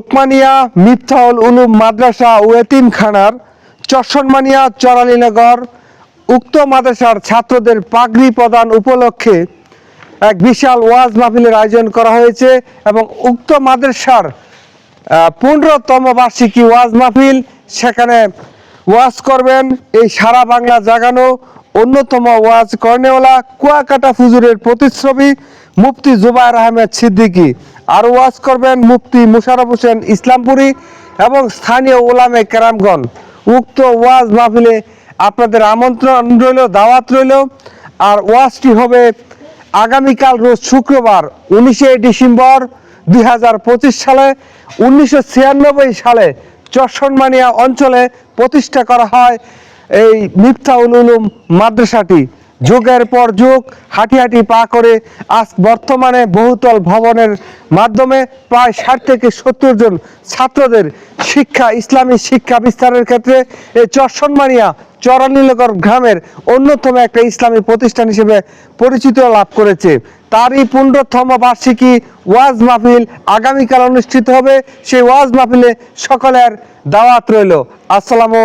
লোকমানিয়া মিফতাহুল উলুম মাদ্রাসা ও এতিমখানার চশনমানিয়া চরালীনগর উক্ত মাদ্রাসার ছাত্রদের পাগড়ি প্রদান উপলক্ষে এক বিশাল ওয়াজ মাহফিলের আয়োজন করা হয়েছে এবং উক্ত মাদ্রাসার 15তম বার্ষিকী ওয়াজ মাহফিল। সেখানে ওয়াজ করবেন এই সারা বাংলা জাগানো অন্যতম ওয়াজ কর্নেওয়ালা কুয়াকাটা ফুজুরের প্রতিচ্ছবি মুফতি জুবায়ের আহমেদ সিদ্দিকী। আর ওয়াজ করবেন মুফতি মুশারফ হোসেন ইসলামপুরি এবং স্থানীয় ওলামে কেরামগণ। উক্ত ওয়াজ মাহফিলে আপনাদের আমন্ত্রণ রইল, দাওয়াত রইল। আর ওয়াজটি হবে আগামীকাল রোজ শুক্রবার 19শে ডিসেম্বর 2025 সালে। 1996 সালে চশনমানিয়া অঞ্চলে প্রতিষ্ঠা করা হয় এই মিফতাহুল উলুম মাদ্রাসাটি। যুগের পর যুগ হাঁটি হাঁটি পা করে আজ বর্তমানে বহুতল ভবনের মাধ্যমে প্রায় 60 থেকে 70 জন ছাত্রদের শিক্ষা, ইসলামী শিক্ষা বিস্তারের ক্ষেত্রে এই চশনমানিয়া চরালীনগর গ্রামের অন্যতম একটা ইসলামী প্রতিষ্ঠান হিসেবে পরিচিত লাভ করেছে। তারই 15তম বার্ষিকী ওয়াজ মাহফিল আগামীকাল অনুষ্ঠিত হবে। সেই ওয়াজ মাহফিলে সকলের দাওয়াত রইল। আসসালামু